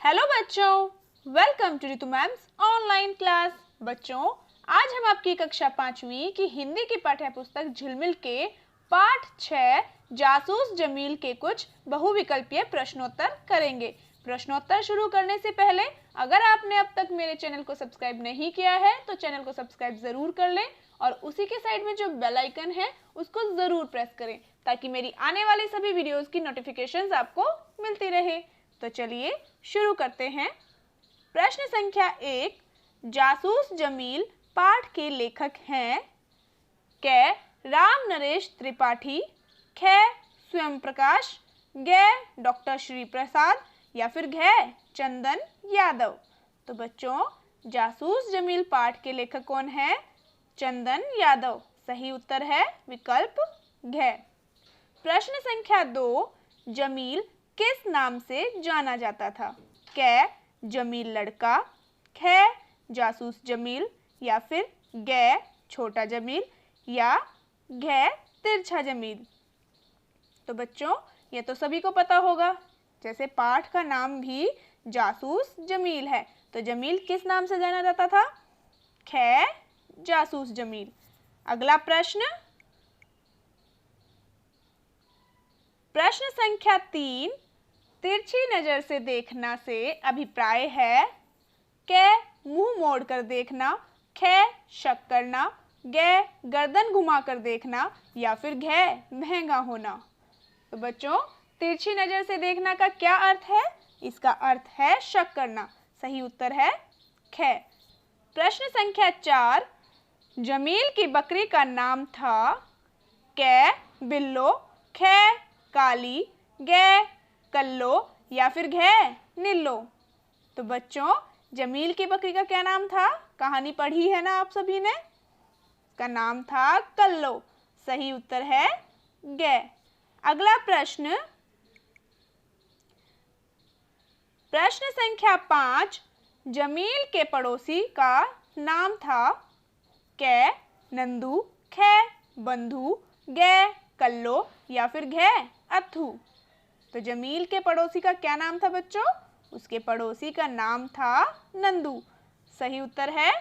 Hello बच्चों, welcome to Ritu ma'am's online class. बच्चों, आज हम आपकी कक्षा 5वीं की हिंदी की पाठ्य पुस्तक झिलमिल के पाठ 6 जासूस जमील के कुछ बहुविकल्पीय प्रश्नोत्तर करेंगे। प्रश्नोत्तर शुरू करने से पहले अगर आपने अब तक मेरे चैनल को सब्सक्राइब नहीं किया है तो चैनल को सब्सक्राइब जरूर कर लें और उसी के साइड में जो बेल आइकन है उसको जरूर प्रेस करें ताकि मेरी आने वाली सभी वीडियोस की नोटिफिकेशंस आपको मिलती रहे। तो चलिए शुरू करते हैं। प्रश्न संख्या 1, जासूस जमील पाठ के लेखक हैं क राम नरेश त्रिपाठी, ख स्वयं प्रकाश, ग डॉक्टर श्री प्रसाद या फिर घ चंदन यादव। तो बच्चों, जासूस जमील पाठ के लेखक कौन है? चंदन यादव। सही उत्तर है विकल्प घ। प्रश्न संख्या 2, जमील किस नाम से जाना जाता था? क जमील लड़का, ख जासूस जमील या फिर ग छोटा जमील या घ तिरछा जमील। तो बच्चों, ये तो सभी को पता होगा, जैसे पाठ का नाम भी जासूस जमील है तो जमील किस नाम से जाना जाता था? ख जासूस जमील। अगला प्रश्न, प्रश्न संख्या 3, तिरछी नजर से देखना से अभिप्राय है क मुंह मोड़कर देखना, ख शक करना, ग गर्दन घुमाकर देखना या फिर घ महंगा होना। तो बच्चों, तिरछी नजर से देखना का क्या अर्थ है? इसका अर्थ है शक करना। सही उत्तर है ख। प्रश्न संख्या 4, जमील की बकरी का नाम था क बिल्लो, ख काली, ग कल्लो या फिर घ नीलो। तो बच्चों, जमील की बकरी का क्या नाम था? कहानी पढ़ी है ना आप सभी ने? का नाम था कल्लो। सही उत्तर है ग। अगला प्रश्न, प्रश्न संख्या 5, जमील के पड़ोसी का नाम था क नंदू, ख बंधु, ग कल्लो या फिर घ अथू। तो जमील के पड़ोसी का क्या नाम था बच्चों? उसके पड़ोसी का नाम था नंदू। सही उत्तर है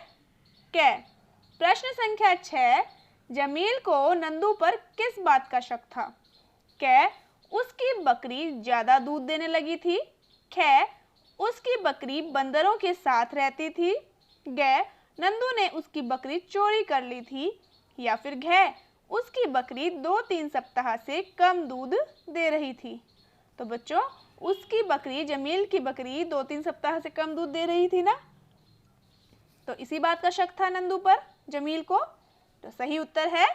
क। प्रश्न संख्या 6, जमील को नंदू पर किस बात का शक था? क उसकी बकरी ज्यादा दूध देने लगी थी, ख उसकी बकरी बंदरों के साथ रहती थी, ग नंदू ने उसकी बकरी चोरी कर ली थी या फिर घ उसकी बकरी 2-3 सप्ताह से कम दूध दे रही थी। तो बच्चों, उसकी बकरी, जमील की बकरी 2-3 सप्ताह से कम दूध दे रही थी ना, तो इसी बात का शक था नंदू पर जमील को। तो सही उत्तर है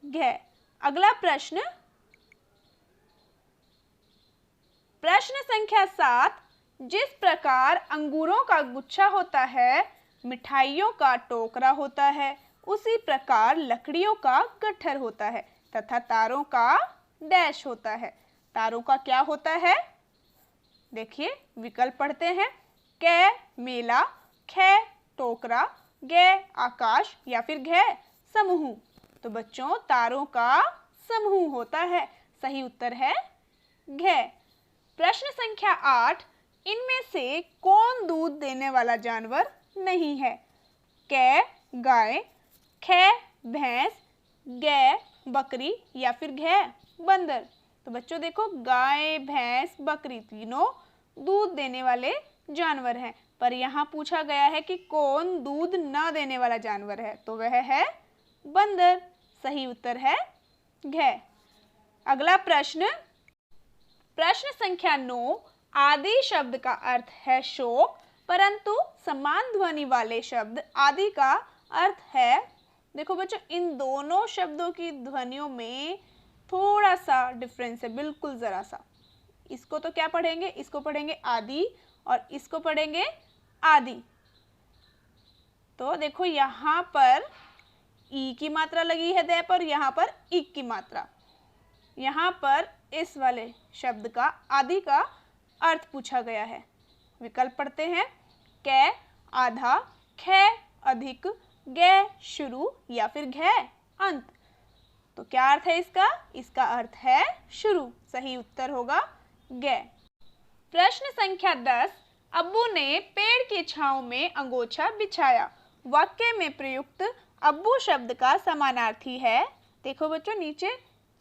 घ। अगला प्रश्न, प्रश्न संख्या 7, जिस प्रकार अंगूरों का गुच्छा होता है, मिठाइयों का टोकरा होता है, उसी प्रकार लकड़ियों का गट्ठर होता है तथा तारों का डैश होता है। तारों का क्या होता है? देखिए, विकल्प पढ़ते हैं। क मेला, ख टोकरा, ग आकाश या फिर घ समूह। तो बच्चों, तारों का समूह होता है। सही उत्तर है घ। प्रश्न संख्या 8, इनमें से कौन दूध देने वाला जानवर नहीं है? क गाय, ख भैंस, ग बकरी या फिर घ बंदर। तो बच्चों देखो, गाय भैंस बकरी तीनों दूध देने वाले जानवर हैं, पर यहाँ पूछा गया है कि कौन दूध न देने वाला जानवर है, तो वह है बंदर। सही उत्तर है घ। अगला प्रश्न, प्रश्न संख्या 9, आदि शब्द का अर्थ है शोक, परंतु समान ध्वनि वाले शब्द आदि का अर्थ है। देखो बच्चों, इन दोनों शब्दों की ध्वनियों में थोड़ा सा डिफरेंस है, बिल्कुल जरा सा। इसको तो क्या पढ़ेंगे? इसको पढ़ेंगे आदि और इसको पढ़ेंगे आदि। तो देखो, यहाँ पर ई की मात्रा लगी है दै पर, यहाँ पर इक की मात्रा। यहाँ पर इस वाले शब्द का आदि का अर्थ पूछा गया है। विकल्प पढ़ते हैं। क आधा, ख अधिक, ग शुरू या फिर घ अंत। तो क्या अर्थ है इसका? इसका अर्थ है शुरू। सही उत्तर होगा ग। प्रश्न संख्या 10, अब्बू ने पेड़ की छांव में अंगोछा बिछाया। वाक्य में प्रयुक्त अब्बू शब्द का समानार्थी है। देखो बच्चों, नीचे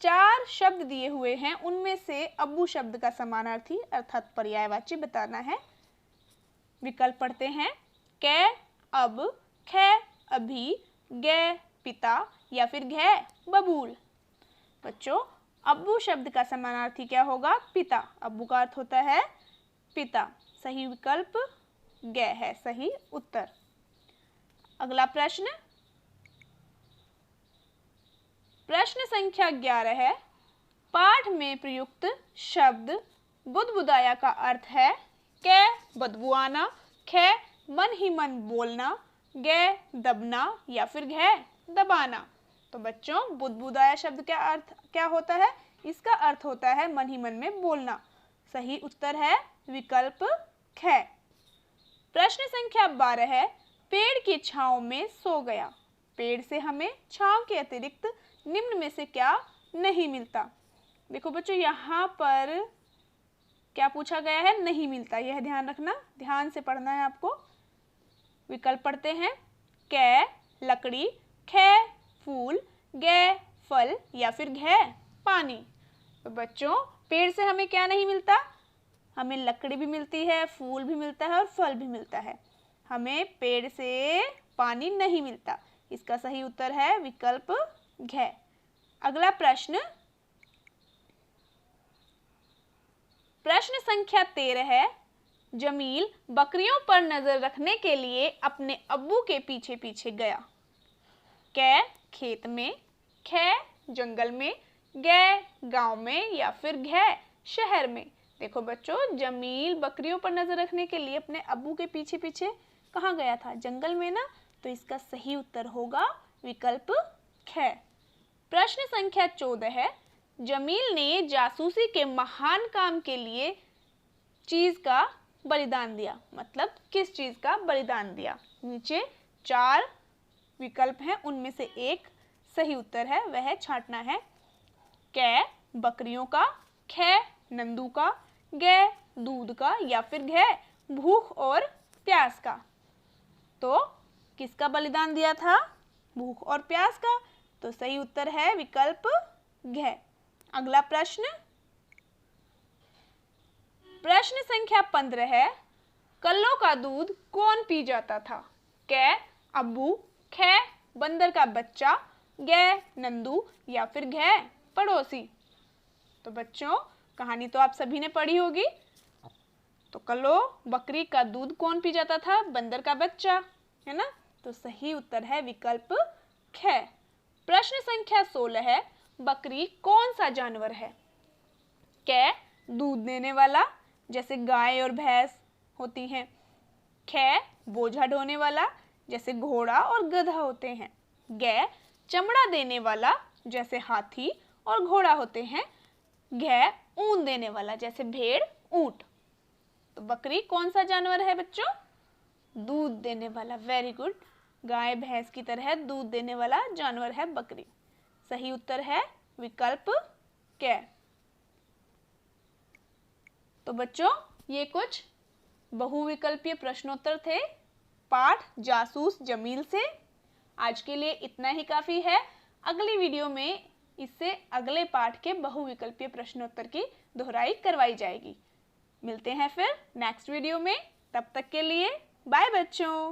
4 शब्द दिए हुए हैं, उनमें से अब्बू शब्द का समानार्थी अर्थात पर्यायवाची बताना है। विकल्प पढ़ते हैं। कै अब, खे अभी, गे पिता या फिर घे बबूल। बच्चों, अब्बू शब्द का समानार्थी क्या होगा? पिता। अब्बू का अर्थ होता है पिता। सही विकल्प गे है सही उत्तर। अगला प्रश्न, प्रश्न संख्या 11 है। पाठ में प्रयुक्त शब्द बुदबुदाया का अर्थ है कै बदबू आना, खे मन ही मन बोलना, गे दबना या फिर घे दबाना। तो बच्चों, बुदबुदाया शब्द का अर्थ क्या होता है? इसका अर्थ होता है मन ही मन में बोलना। सही उत्तर है विकल्प खे। प्रश्न संख्या 12 है। पेड़ की छांव में सो गया। पेड़ से हमें छांव के अतिरिक्त निम्न में से क्या नहीं मिलता? देखो बच्चों, यहाँ पर क्या पूछा गया है? नहीं मिलता। यह ध्यान रखना, ध्यान से पढ़ना है आपको। विकल्प पढ़ते हैं। कै लकड़ी, खे फूल, गे फल या फिर घे पानी। तो बच्चों, पेड़ से हमें क्या नहीं मिलता? हमें लकड़ी भी मिलती है, फूल भी मिलता है और फल भी मिलता है। हमें पेड़ से पानी नहीं मिलता। इसका सही उत्तर है विकल्प घे। अगला प्रश्न, प्रश्न संख्या 13 है। जमील बकरियों पर नजर रखने के लिए अपने अब्बू के पीछे पीछे गया। कै खेत में, खे जंगल में, गे गांव में या फिर घे शहर में। देखो बच्चों, जमील बकरियों पर नजर रखने के लिए अपने अब्बू के पीछे पीछे कहाँ गया था? जंगल में ना। तो इसका सही उत्तर होगा विकल्प खे। प्रश्न संख्या 14 है। जमील ने जासूसी के महान काम के लिए चीज का बलिदान दिया। मतलब किस चीज का बलिदान दिया? नीचे 4 विकल्प हैं, उनमें से एक सही उत्तर है, वह छांटना है। कै बकरियों का, खे नंदू का, गे दूध का या फिर घे भूख और प्यास का। तो किसका बलिदान दिया था? भूख और प्यास का। तो सही उत्तर है विकल्प घे। अगला प्रश्न, प्रश्न संख्या 15 है। कल्लों का दूध कौन पी जाता था? कै अब्बू, खे बंदर का बच्चा, गे नंदू या फिर घे पड़ोसी। तो बच्चों, कहानी तो आप सभी ने पढ़ी होगी। तो कल्लो बकरी का दूध कौन पी जाता था? बंदर का बच्चा, है ना। तो सही उत्तर है विकल्प खे। प्रश्न संख्या 16 है। बकरी कौन सा जानवर है? कै दूध देने वाला, जैसे गाय और भैंस होती हैं। खे बोझा ढोने वाला, जैसे घोड़ा और गधा होते हैं। गे चमड़ा देने वाला, जैसे हाथी और घोड़ा होते हैं। घे ऊन देने वाला, जैसे भेड़ ऊंट। तो बकरी कौन सा जानवर है बच्चों? दूध देने वाला। Very good. गाय भैंस की तरह दूध देने वाला जानवर है बकरी। सही उत्तर है विकल्प कै। तो बच्चों, ये कुछ बहुविकल्पीय प्रश्नोत्तर थे पाठ जासूस जमील से। आज के लिए इतना ही काफी है। अगली वीडियो में इससे अगले पाठ के बहुविकल्पीय प्रश्नोत्तर की दोहराई करवाई जाएगी। मिलते हैं फिर नेक्स्ट वीडियो में। तब तक के लिए बाय बच्चों।